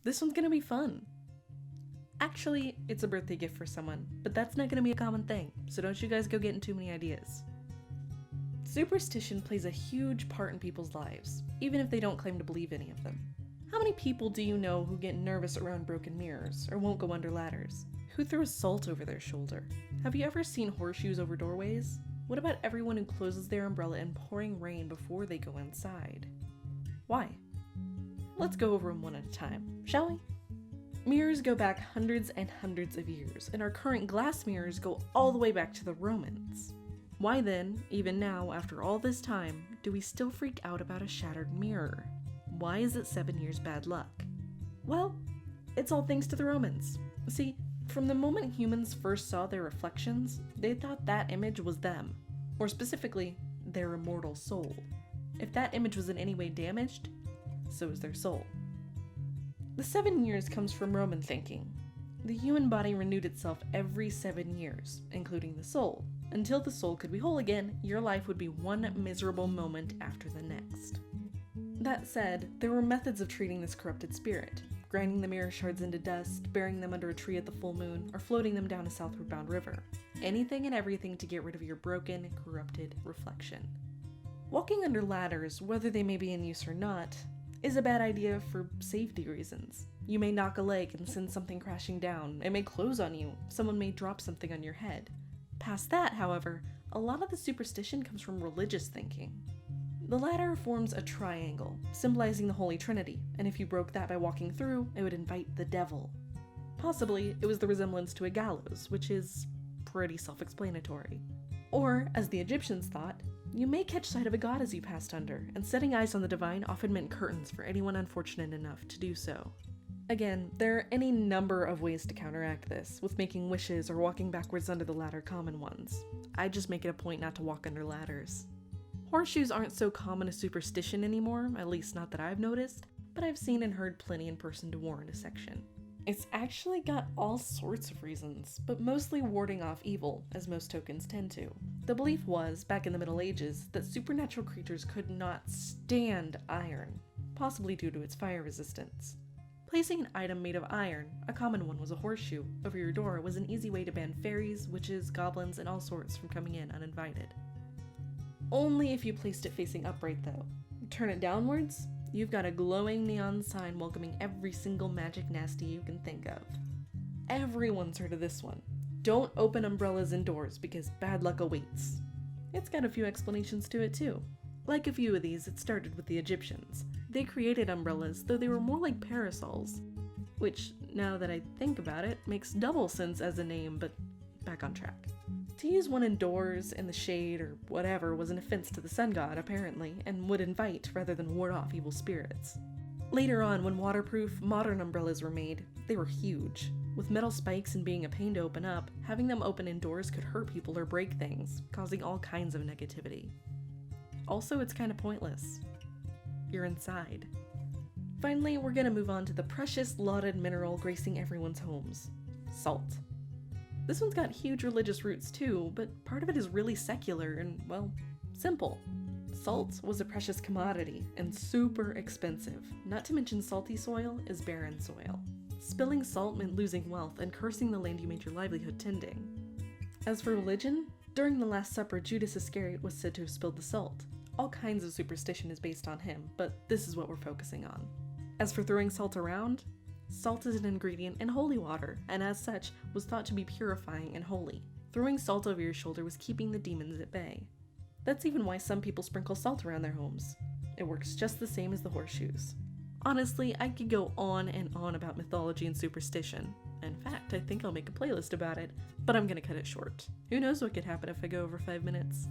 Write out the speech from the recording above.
This one's gonna be fun. Actually, it's a birthday gift for someone, but that's not gonna be a common thing, so don't you guys go getting too many ideas. Superstition plays a huge part in people's lives, even if they don't claim to believe any of them. How many people do you know who get nervous around broken mirrors, or won't go under ladders? Who throws salt over their shoulder? Have you ever seen horseshoes over doorways? What about everyone who closes their umbrella in pouring rain before they go inside? Why? Let's go over them one at a time, shall we? Mirrors go back hundreds and hundreds of years, and our current glass mirrors go all the way back to the Romans. Why then, even now, after all this time, do we still freak out about a shattered mirror? Why is it 7 years bad luck? Well, it's all thanks to the Romans. See, from the moment humans first saw their reflections, they thought that image was them, or specifically, their immortal soul. If that image was in any way damaged, so is their soul. The 7 years comes from Roman thinking. The human body renewed itself every 7 years, including the soul. Until the soul could be whole again, your life would be one miserable moment after the next. That said, there were methods of treating this corrupted spirit, grinding the mirror shards into dust, burying them under a tree at the full moon, or floating them down a southward bound river. Anything and everything to get rid of your broken, corrupted reflection. Walking under ladders, whether they may be in use or not, is a bad idea for safety reasons. You may knock a leg and send something crashing down, it may close on you, someone may drop something on your head. Past that, however, a lot of the superstition comes from religious thinking. The ladder forms a triangle, symbolizing the Holy Trinity, and if you broke that by walking through, it would invite the devil. Possibly, it was the resemblance to a gallows, which is pretty self-explanatory. Or, as the Egyptians thought, you may catch sight of a god as you passed under, and setting eyes on the divine often meant curtains for anyone unfortunate enough to do so. Again, there are any number of ways to counteract this, with making wishes or walking backwards under the ladder common ones. I just make it a point not to walk under ladders. Horseshoes aren't so common a superstition anymore, at least not that I've noticed, but I've seen and heard plenty in person to warrant a section. It's actually got all sorts of reasons, but mostly warding off evil, as most tokens tend to. The belief was, back in the Middle Ages, that supernatural creatures could not stand iron, possibly due to its fire resistance. Placing an item made of iron, a common one was a horseshoe, over your door was an easy way to ban fairies, witches, goblins, and all sorts from coming in uninvited. Only if you placed it facing upright though. Turn it downwards, you've got a glowing neon sign welcoming every single magic nasty you can think of. Everyone's heard of this one. Don't open umbrellas indoors because bad luck awaits. It's got a few explanations to it too. Like a few of these, it started with the Egyptians. They created umbrellas, though they were more like parasols. Which, now that I think about it, makes double sense as a name, but back on track. To use one indoors, in the shade, or whatever was an offense to the sun god, apparently, and would invite rather than ward off evil spirits. Later on, when waterproof, modern umbrellas were made, they were huge. With metal spikes and being a pain to open up, having them open indoors could hurt people or break things, causing all kinds of negativity. Also, it's kind of pointless. You're inside. Finally, we're gonna move on to the precious, lauded mineral gracing everyone's homes. Salt. This one's got huge religious roots too, but part of it is really secular and, well, simple. Salt was a precious commodity and super expensive. Not to mention salty soil is barren soil. Spilling salt meant losing wealth and cursing the land you made your livelihood tending. As for religion, during the Last Supper, Judas Iscariot was said to have spilled the salt. All kinds of superstition is based on him, but this is what we're focusing on. As for throwing salt around, salt is an ingredient in holy water, and as such, was thought to be purifying and holy. Throwing salt over your shoulder was keeping the demons at bay. That's even why some people sprinkle salt around their homes. It works just the same as the horseshoes. Honestly, I could go on and on about mythology and superstition. In fact, I think I'll make a playlist about it, but I'm gonna cut it short. Who knows what could happen if I go over 5 minutes?